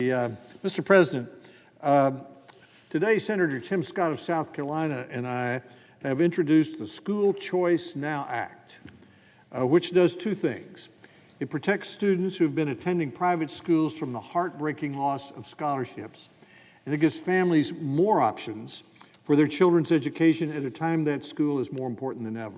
Mr. President, today Senator Tim Scott of South Carolina and I have introduced the School Choice Now Act, which does two things. It protects students who have been attending private schools from the heartbreaking loss of scholarships, and it gives families more options for their children's education at a time that school is more important than ever.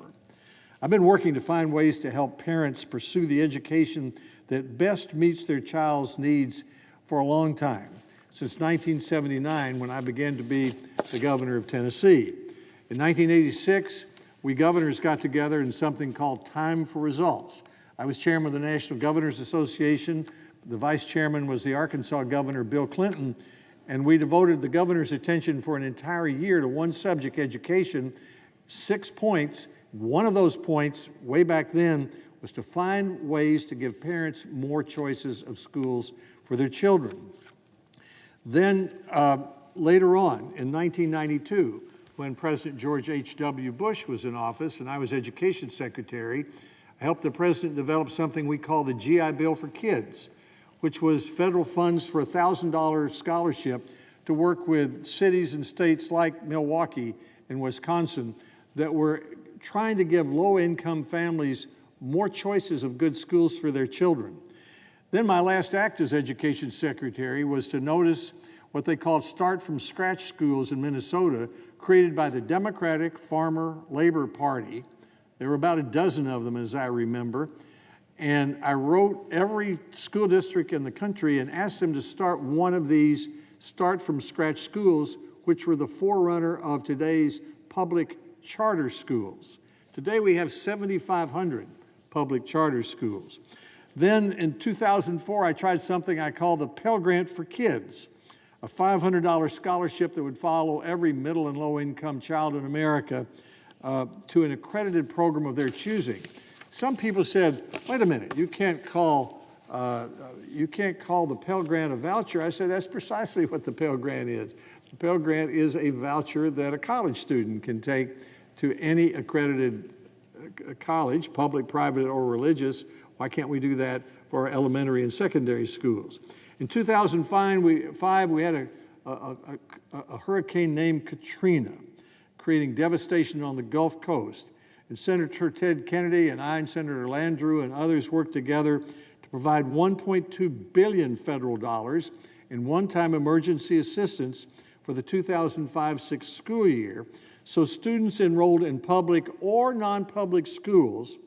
I've been working to find ways to help parents pursue the education that best meets their child's needs for a long time, since 1979, when I began to be the governor of Tennessee. In 1986, we governors got together in something called Time for Results. I was chairman of the National Governors Association. The vice chairman was the Arkansas governor, Bill Clinton, and we devoted the governor's attention for an entire year to one subject, education, 6 points. One of those points, way back then, was to find ways to give parents more choices of schools for their children. Then later on, in 1992, when President George H.W. Bush was in office and I was Education Secretary, I helped the President develop something we call the GI Bill for Kids, which was federal funds for a $1,000 scholarship to work with cities and states like Milwaukee and Wisconsin that were trying to give low-income families more choices of good schools for their children. Then my last act as Education Secretary was to notice what they called Start from Scratch schools in Minnesota, created by the Democratic Farmer Labor Party. There were about a dozen of them, as I remember. And I wrote every school district in the country and asked them to start one of these Start from Scratch schools, which were the forerunner of today's public charter schools. Today we have 7,500 public charter schools. Then in 2004, I tried something I call the Pell Grant for Kids, a $500 scholarship that would follow every middle and low-income child in America to an accredited program of their choosing. Some people said, wait a minute, you can't call the Pell Grant a voucher. I said, that's precisely what the Pell Grant is. The Pell Grant is a voucher that a college student can take to any accredited college, public, private, or religious. Why can't we do that for our elementary and secondary schools? In 2005, we had a hurricane named Katrina, creating devastation on the Gulf Coast. And Senator Ted Kennedy and I and Senator Landrieu and others worked together to provide $1.2 billion federal dollars in one-time emergency assistance for the 2005-06 school year, so students enrolled in public or non-public schools,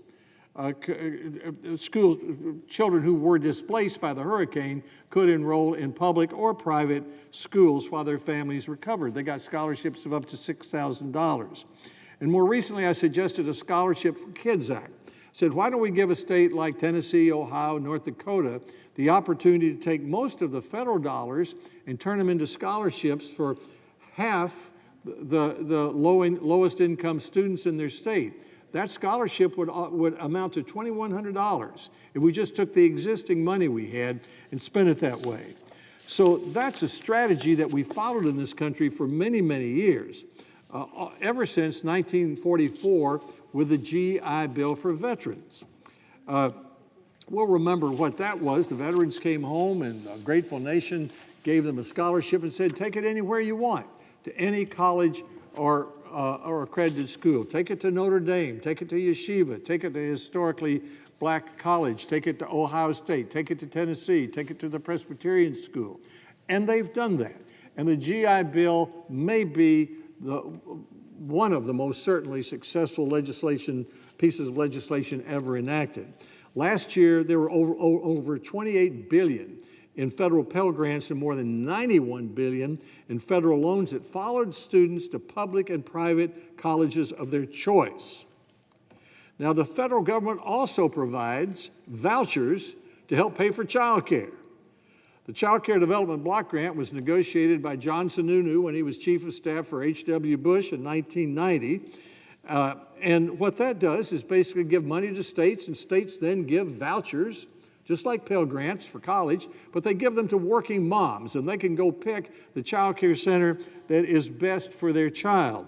children who were displaced by the hurricane could enroll in public or private schools while their families recovered. They got scholarships of up to $6,000. And more recently, I suggested a Scholarship for Kids Act. I said, why don't we give a state like Tennessee, Ohio, North Dakota the opportunity to take most of the federal dollars and turn them into scholarships for half the lowest income students in their state. That scholarship would amount to $2,100 if we just took the existing money we had and spent it that way. So that's a strategy that we followed in this country for many, many years, ever since 1944 with the GI Bill for Veterans. We'll remember what that was. The veterans came home and a grateful nation gave them a scholarship and said, take it anywhere you want, to any college or accredited school. Take it to Notre Dame, take it to Yeshiva, take it to historically black college, take it to Ohio State, take it to Tennessee, take it to the Presbyterian school. And they've done that. And the GI Bill may be one of the most certainly successful pieces of legislation ever enacted. Last year, there were over $28 billion in federal Pell Grants and more than $91 billion in federal loans that followed students to public and private colleges of their choice. Now, the federal government also provides vouchers to help pay for child care. The Child Care Development Block Grant was negotiated by John Sununu when he was Chief of Staff for H.W. Bush in 1990. And what that does is basically give money to states, and states then give vouchers, just like Pell Grants for college, but they give them to working moms, and they can go pick the child care center that is best for their child.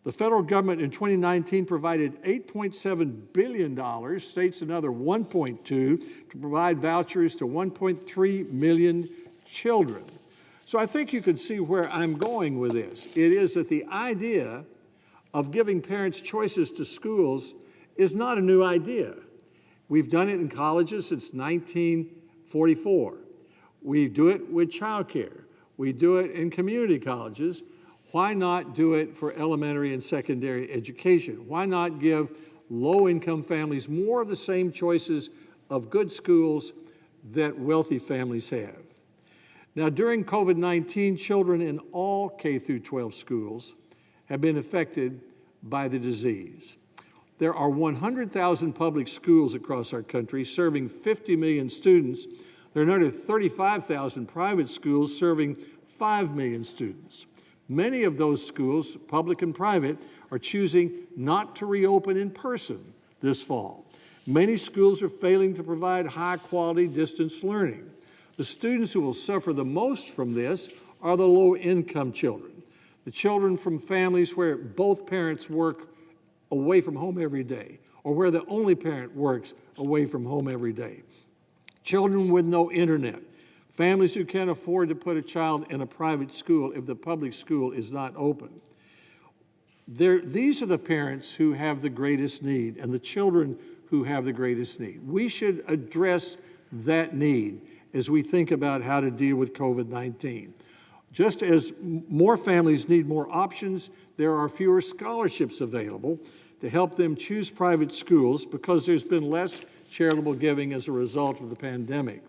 The federal government in 2019 provided $8.7 billion, states another $1.2 to provide vouchers to 1.3 million children. So I think you can see where I'm going with this. It is that the idea of giving parents choices to schools is not a new idea. We've done it in colleges since 1944. We do it with childcare. We do it in community colleges. Why not do it for elementary and secondary education? Why not give low-income families more of the same choices of good schools that wealthy families have? Now, during COVID-19, children in all K through 12 schools have been affected by the disease. There are 100,000 public schools across our country serving 50 million students. There are another 35,000 private schools serving 5 million students. Many of those schools, public and private, are choosing not to reopen in person this fall. Many schools are failing to provide high-quality distance learning. The students who will suffer the most from this are the low-income children, the children from families where both parents work away from home every day, or where the only parent works away from home every day. Children with no internet, families who can't afford to put a child in a private school if the public school is not open. These are the parents who have the greatest need and the children who have the greatest need. We should address that need as we think about how to deal with COVID-19. Just as more families need more options, there are fewer scholarships available to help them choose private schools because there's been less charitable giving as a result of the pandemic.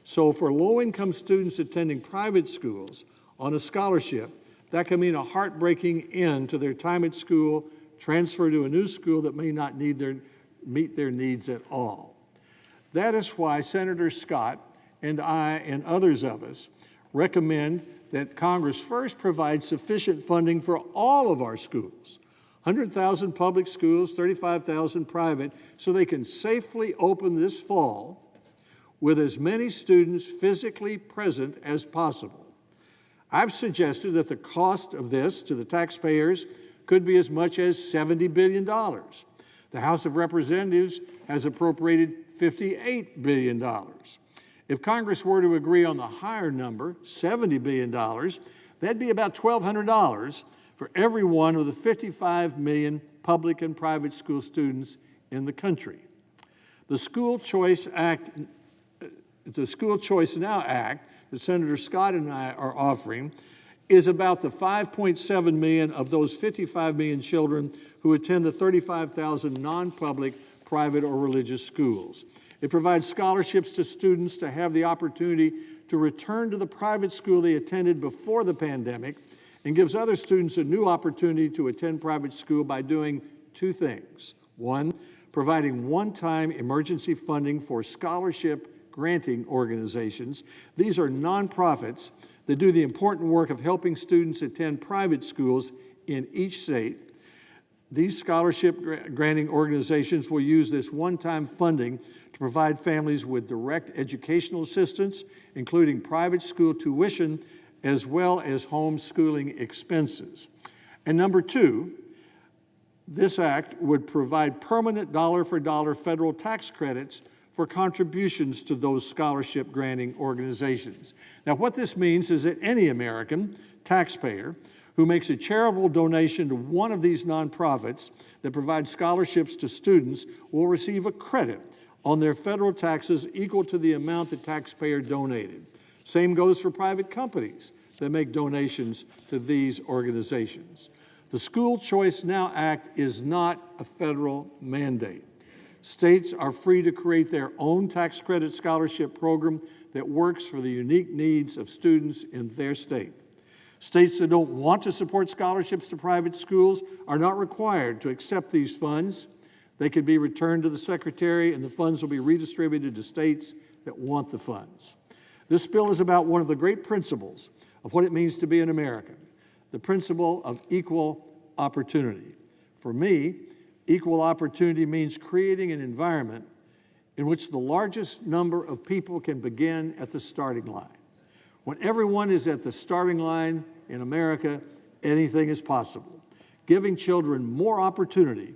So for low-income students attending private schools on a scholarship, that can mean a heartbreaking end to their time at school, transfer to a new school that may not meet their needs at all. That is why Senator Scott and I and others of us recommend that Congress first provide sufficient funding for all of our schools, 100,000 public schools, 35,000 private, so they can safely open this fall with as many students physically present as possible. I've suggested that the cost of this to the taxpayers could be as much as $70 billion. The House of Representatives has appropriated $58 billion. If Congress were to agree on the higher number, $70 billion, that'd be about $1,200 for every one of the 55 million public and private school students in the country. The School Choice Now Act that Senator Scott and I are offering is about the 5.7 million of those 55 million children who attend the 35,000 non-public, private, or religious schools. It provides scholarships to students to have the opportunity to return to the private school they attended before the pandemic and gives other students a new opportunity to attend private school by doing two things. One, providing one-time emergency funding for scholarship granting organizations. These are nonprofits that do the important work of helping students attend private schools in each state. These scholarship granting organizations will use this one-time funding to provide families with direct educational assistance, including private school tuition, as well as homeschooling expenses. And number two, this act would provide permanent dollar-for-dollar federal tax credits for contributions to those scholarship granting organizations. Now, what this means is that any American taxpayer who makes a charitable donation to one of these nonprofits that provide scholarships to students will receive a credit on their federal taxes equal to the amount the taxpayer donated. Same goes for private companies that make donations to these organizations. The School Choice Now Act is not a federal mandate. States are free to create their own tax credit scholarship program that works for the unique needs of students in their state. States that don't want to support scholarships to private schools are not required to accept these funds. They can be returned to the Secretary, and the funds will be redistributed to states that want the funds. This bill is about one of the great principles of what it means to be an American, the principle of equal opportunity. For me, equal opportunity means creating an environment in which the largest number of people can begin at the starting line. When everyone is at the starting line in America, anything is possible. giving children more opportunity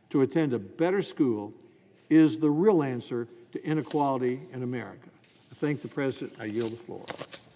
to attend a better school is the real answer to inequality in America. I thank the President. I yield the floor.